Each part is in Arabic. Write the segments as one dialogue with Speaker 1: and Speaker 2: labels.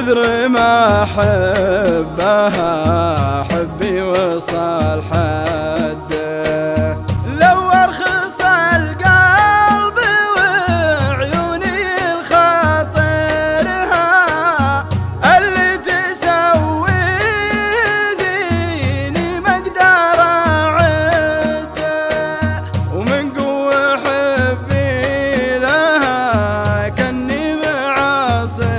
Speaker 1: كثر ما أحبها حبي وصل حده، لو أرخص القلب وعيوني الخاطرها اللي تسوي ذيني ما أقدر أعده، ومن قوة حبي لها كني معاصرها،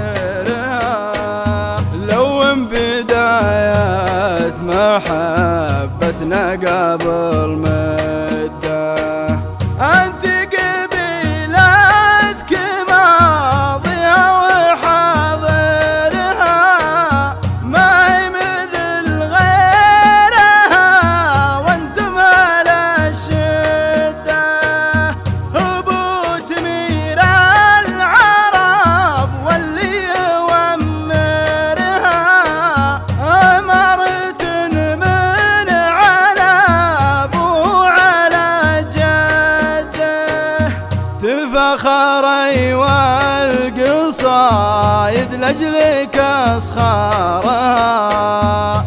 Speaker 1: لو من بداية محبتنا قبل مدة أنت قبيلتك ماضيها وحاضرها، ما هي مثل غيرها وانتم على الشدة، هبوط مير العرب واللي يومرها، أمرت من على أبو على جده، تفخري والقصايد لأجلك أسخارها،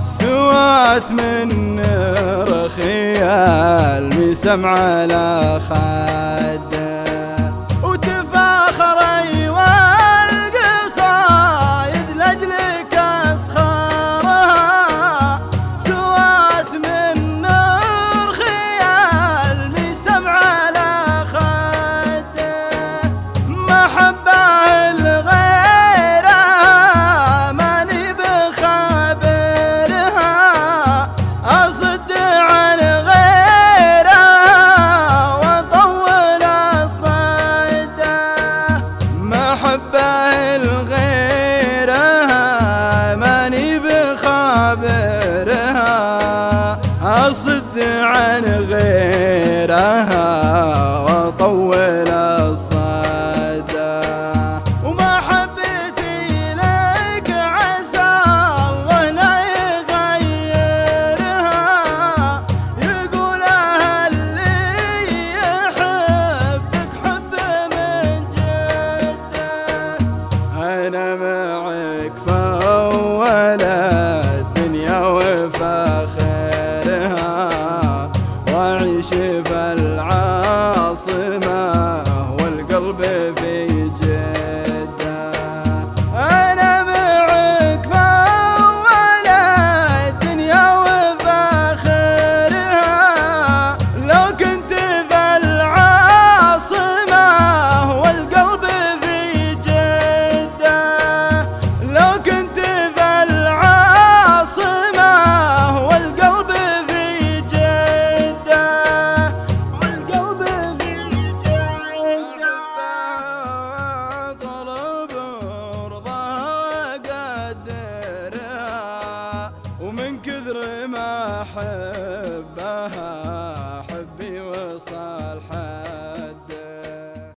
Speaker 1: سوات من رخيال مسمع على خده، وتفاخري والقصايد لأجلك أسخارها، سوات من نور خيال مسمع على خده، محبة لغيرها ماني بخابرها، أصد عن غيرها وأطول الصيدة، محبة لغيرها ماني بخابرها، أصد عن غيرها وأطول الصيدة، ومحبتي لك عسى الله لا يغيرها، يقولها اللي يحبك حب من جده، أنا معك فأول الدنيا وفاخرها، وأعيش في العاصمة والقلب في جدة، أنا معك فأول الدنيا وفاخرها، لو كنت في العاصمة والقلب في جدة، لو كنت في العاصمة والقلب في جدة، والقلب في جدة، طلب رضاها قدرها، ومن كثر ما أحب